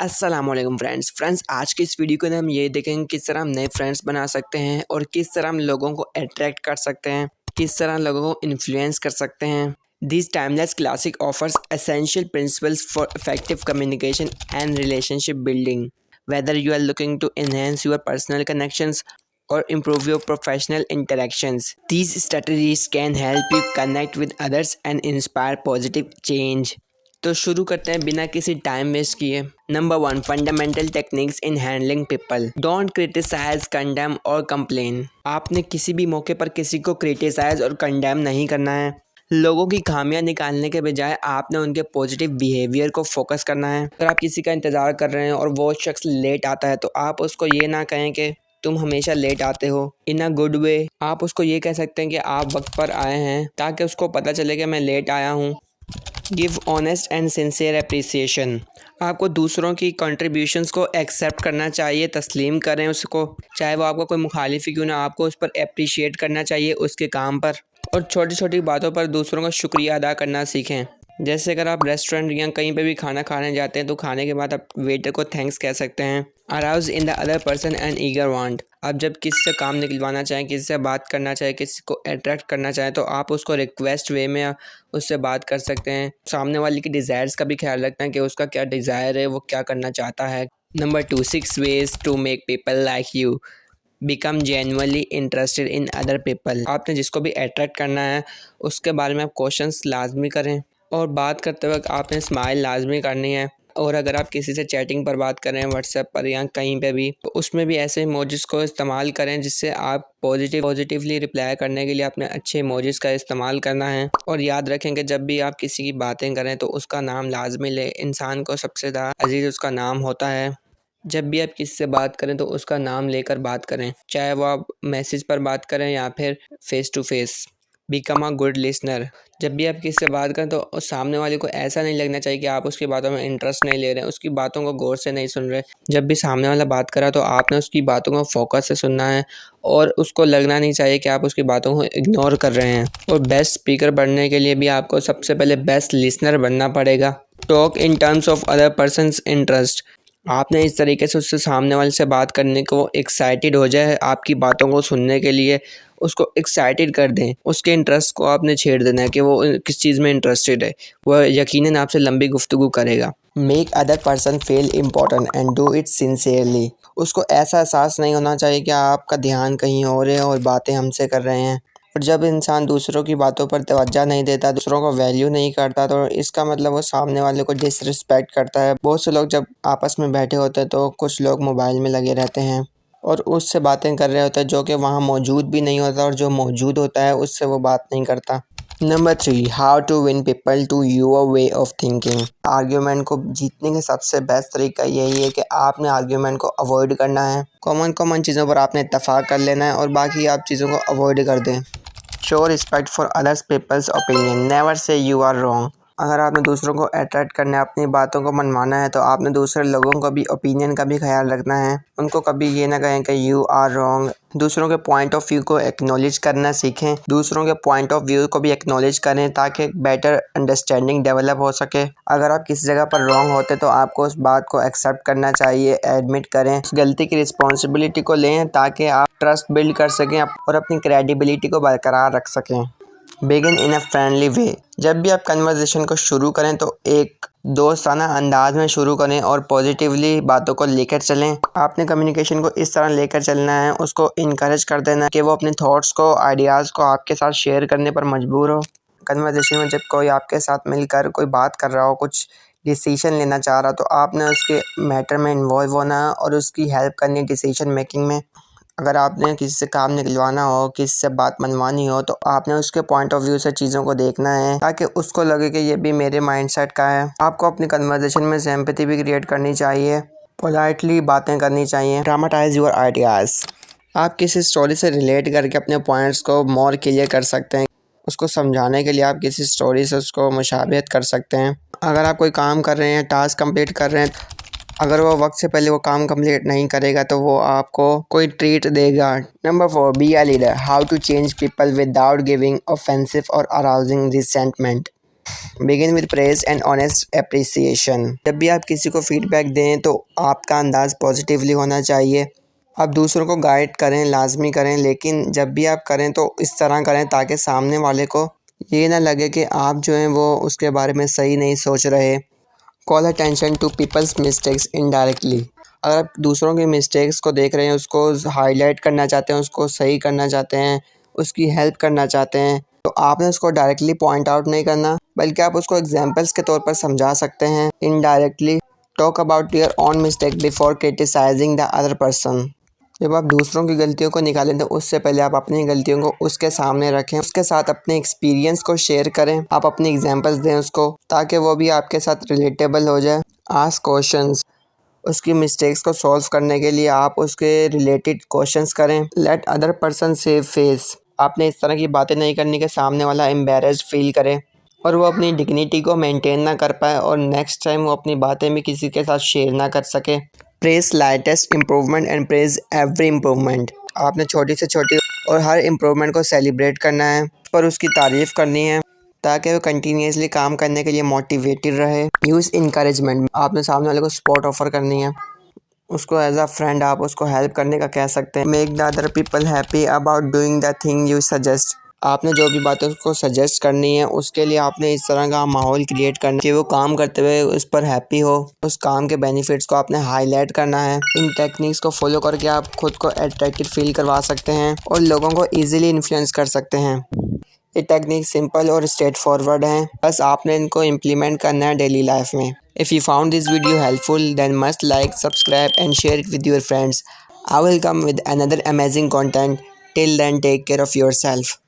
अस्सलामुअलैकुम फ्रेंड्स आज की इस वीडियो को हम ये देखेंगे किस तरह हम नए फ्रेंड्स बना सकते हैं और किस तरह हम लोगों को अट्रैक्ट कर सकते हैं, किस तरह लोगों को इन्फ्लुएंस कर सकते हैं। This timeless classic offers essential principles for effective communication and relationship building, whether you are looking to enhance your personal connections or improve your professional interactions. These strategies can help you connect with others and inspire positive change. तो शुरू करते हैं बिना किसी time waste किए। Number 1, fundamental techniques in handling people. Don't criticise, condemn और complain. आपने किसी भी मौके पर किसी को क्रिटिसाइज और कंडेम नहीं करना है। लोगों की खामियां निकालने के बजाय आपने उनके पॉजिटिव बिहेवियर को फोकस करना है। अगर आप किसी का इंतज़ार कर रहे हैं और वो शख्स लेट आता है तो आप उसको ये ना कहें कि तुम हमेशा लेट आते हो। इन अ गुड वे आप उसको ये कह सकते हैं कि आप वक्त पर आए हैं, ताकि उसको पता चले कि मैं लेट आया हूँ। Give honest and sincere appreciation. आपको दूसरों की कंट्रीब्यूशंस को एक्सेप्ट करना चाहिए, तस्लीम करें उसको, चाहे वो आपका कोई मुखालिफ ही क्यों ना। आपको उस पर अप्रिशिएट करना चाहिए उसके काम पर, और छोटी छोटी बातों पर दूसरों का शुक्रिया अदा करना सीखें। जैसे अगर आप रेस्टोरेंट या कहीं पे भी खाना खाने जाते हैं तो खाने के बाद आप वेटर को थैंक्स कह सकते हैं। Arouse in the other person and eager want. आप जब किसी से काम निकलवाना चाहें, किसी से बात करना चाहें, किसी को अट्रैक्ट करना चाहें तो आप उसको रिक्वेस्ट वे में उससे बात कर सकते हैं। सामने वाले की डिज़ायर्स का भी ख्याल रखते हैं कि उसका क्या डिज़ायर है, वो क्या करना चाहता है। Number 2, 6 ways to make people like you. Become genuinely interested in other people. आपने जिसको भी अट्रैक्ट करना है उसके बारे में आप क्वेश्चंस लाजमी करें, और बात करते वक्त आपने स्माइल लाजमी करनी है। और अगर आप किसी से चैटिंग पर बात कर रहे हैं व्हाट्सएप पर या कहीं पे भी, तो उसमें भी ऐसे इमोजीज को इस्तेमाल करें जिससे आप पॉजिटिवली रिप्लाई करने के लिए अपने अच्छे इमोजीज का इस्तेमाल करना है। और याद रखें कि जब भी आप किसी की बातें करें तो उसका नाम लाजमी लें। इंसान को सबसे ज़्यादा अजीज़ उसका नाम होता है। जब भी आप किसी से बात करें तो उसका नाम लेकर बात करें, चाहे वो आप मैसेज पर बात करें या फिर face to face. Become a good listener. जब भी आप किसी से बात करें तो उस सामने वाले को ऐसा नहीं लगना चाहिए कि आप उसकी बातों में इंटरेस्ट नहीं ले रहे हैं, उसकी बातों को गौर से नहीं सुन रहे। जब भी सामने वाला बात करा तो आपने उसकी बातों को फोकस से सुनना है, और उसको लगना नहीं चाहिए कि आप उसकी बातों को इग्नोर कर रहे हैं। और बेस्ट स्पीकर बनने के लिए भी आपको सबसे पहले बेस्ट लिसनर बनना पड़ेगा। Talk in terms of other persons interest. आपने इस तरीके से उससे सामने वाले से बात करने को एक्साइटेड हो जाए, आपकी बातों को सुनने के लिए उसको एक्साइटेड कर दें। उसके इंटरेस्ट को आपने छेड़ देना है कि वो किस चीज़ में इंटरेस्टेड है, वह यकीनन आपसे लंबी गुफ्तगू करेगा। Make other person feel important and do it sincerely. उसको ऐसा एहसास नहीं होना चाहिए कि आपका ध्यान कहीं और है और बातें हमसे कर रहे हैं। और जब इंसान दूसरों की बातों पर तवज्जो नहीं देता, दूसरों को वैल्यू नहीं करता, तो इसका मतलब वो सामने वाले को डिसरिस्पेक्ट करता है। बहुत से लोग जब आपस में बैठे होते हैं तो कुछ लोग मोबाइल में लगे रहते हैं और उससे बातें कर रहे होते हैं जो कि वहाँ मौजूद भी नहीं होता, और जो मौजूद होता है उससे वो बात नहीं करता। Number 3, how to win people to your way of thinking. Argument को जीतने का सबसे बेस्ट तरीका यही है कि आपने आर्ग्यूमेंट को अवॉइड करना है। कॉमन चीज़ों पर आपने इत्तफाक कर लेना है और बाकी आप चीज़ों को अवॉइड कर दें। Show respect for others people's opinion, never say you are wrong. अगर आपने दूसरों को अट्रैक्ट करना है, अपनी बातों को मनवाना है, तो आपने दूसरे लोगों को भी ओपिनियन का भी ख्याल रखना है। उनको कभी ये ना कहें कि यू आर रॉन्ग। दूसरों के पॉइंट ऑफ व्यू को एक्नॉलेज करना सीखें। दूसरों के पॉइंट ऑफ व्यू को भी एक्नॉलेज करें ताकि बेटर अंडरस्टैंडिंग डेवलप हो सके। अगर आप किसी जगह पर रॉन्ग होते तो आपको उस बात को एक्सेप्ट करना चाहिए, एडमिट करें, उस गलती की रिस्पॉन्सिबिलिटी को लें ताकि आप ट्रस्ट बिल्ड कर सकें और अपनी क्रेडिबिलिटी को बरकरार रख सकें। Begin in a friendly way. जब भी आप कन्वर्सेशन को शुरू करें तो एक दोस्ताना अंदाज में शुरू करें और पॉजिटिवली बातों को लेकर चलें। आपने कम्युनिकेशन को इस तरह लेकर चलना है, उसको इनकरेज कर देना है कि वो अपने थॉट्स को, आइडियाज़ को आपके साथ शेयर करने पर मजबूर हो। कन्वर्सेशन में जब कोई आपके साथ मिलकर कोई बात कर रहा हो, कुछ डिसीजन लेना चाह रहा हो, तो आपने उसके मैटर में इन्वॉल्व होना है और उसकी हेल्प करनी है डिसीजन मेकिंग में। अगर आपने किसी से काम निकलवाना हो, किसी से बात मनवानी हो, तो आपने उसके पॉइंट ऑफ व्यू से चीज़ों को देखना है ताकि उसको लगे कि ये भी मेरे माइंडसेट का है। आपको अपनी कन्वर्सेशन में सिंपैथी भी क्रिएट करनी चाहिए, पोलाइटली बातें करनी चाहिए। Dramatise your ideas. आप किसी स्टोरी से रिलेट करके अपने पॉइंट्स को मोर क्लियर कर सकते हैं। उसको समझाने के लिए आप किसी स्टोरी से उसको मुशाबहत कर सकते हैं। अगर आप कोई काम कर रहे हैं, टास्क कंप्लीट कर रहे हैं, अगर वो वक्त से पहले वो काम कंप्लीट नहीं करेगा तो वो आपको कोई ट्रीट देगा। Number 4, be a leader. How to change people without giving offensive और arousing resentment. Begin with praise and honest appreciation. जब भी आप किसी को फीडबैक दें तो आपका अंदाज़ पॉजिटिवली होना चाहिए। आप दूसरों को गाइड करें, लाजमी करें, लेकिन जब भी आप करें तो इस तरह करें ताकि सामने वाले को ये ना लगे कि आप जो हैं वो उसके बारे में सही नहीं सोच रहे। Call attention to people's mistakes indirectly. अगर आप दूसरों के मिस्टेक्स को देख रहे हैं, उसको हाईलाइट करना चाहते हैं, उसको सही करना चाहते हैं, उसकी हेल्प करना चाहते हैं, तो आपने उसको डायरेक्टली पॉइंट आउट नहीं करना, बल्कि आप उसको एग्जांपल्स के तौर पर समझा सकते हैं। Indirectly talk about your own mistake before criticising the other person. जब आप दूसरों की गलतियों को निकालें तो उससे पहले आप अपनी गलतियों को उसके सामने रखें, उसके साथ अपने एक्सपीरियंस को शेयर करें, आप अपनी एग्जांपल्स दें उसको, ताकि वो भी आपके साथ रिलेटेबल हो जाए। Ask questions. उसकी मिस्टेक्स को सॉल्व करने के लिए आप उसके रिलेटेड क्वेश्चंस करें। Let other person save face. आपने इस तरह की बातें नहीं करनी कि सामने वाला एम्बेरस्ड फील करे और वो अपनी डिग्निटी को मेंटेन ना कर पाए और नेक्स्ट टाइम वो अपनी बातें भी किसी के साथ शेयर ना कर सके। Praise lightest improvement and praise every improvement. आपने छोटी से छोटी और हर इम्प्रूवमेंट को सेलिब्रेट करना है, पर उसकी तारीफ़ करनी है ताकि वो कंटिन्यूसली काम करने के लिए मोटिवेटेड रहे। Use encouragement. आपने सामने वाले को सपोर्ट ऑफर करनी है, उसको एज अ फ्रेंड आप उसको हेल्प करने का कह सकते हैं। Make the other people happy about doing the thing you suggest. आपने जो भी बातें उसको सजेस्ट करनी है उसके लिए आपने इस तरह का माहौल क्रिएट करना कि वो काम करते हुए उस पर हैप्पी हो। उस काम के बेनिफिट्स को आपने हाईलाइट करना है। इन टेक्निक्स को फॉलो करके आप खुद को अट्रैक्टिव फील करवा सकते हैं और लोगों को ईजिली इन्फ्लुएंस कर सकते हैं। ये टेक्निक सिंपल और स्ट्रेट फॉरवर्ड हैं, बस आपने इनको इम्प्लीमेंट करना है डेली लाइफ में। If you found this video helpful, then must like, subscribe and share it with your friends. I will come with another amazing content. Till then, take care of yourself.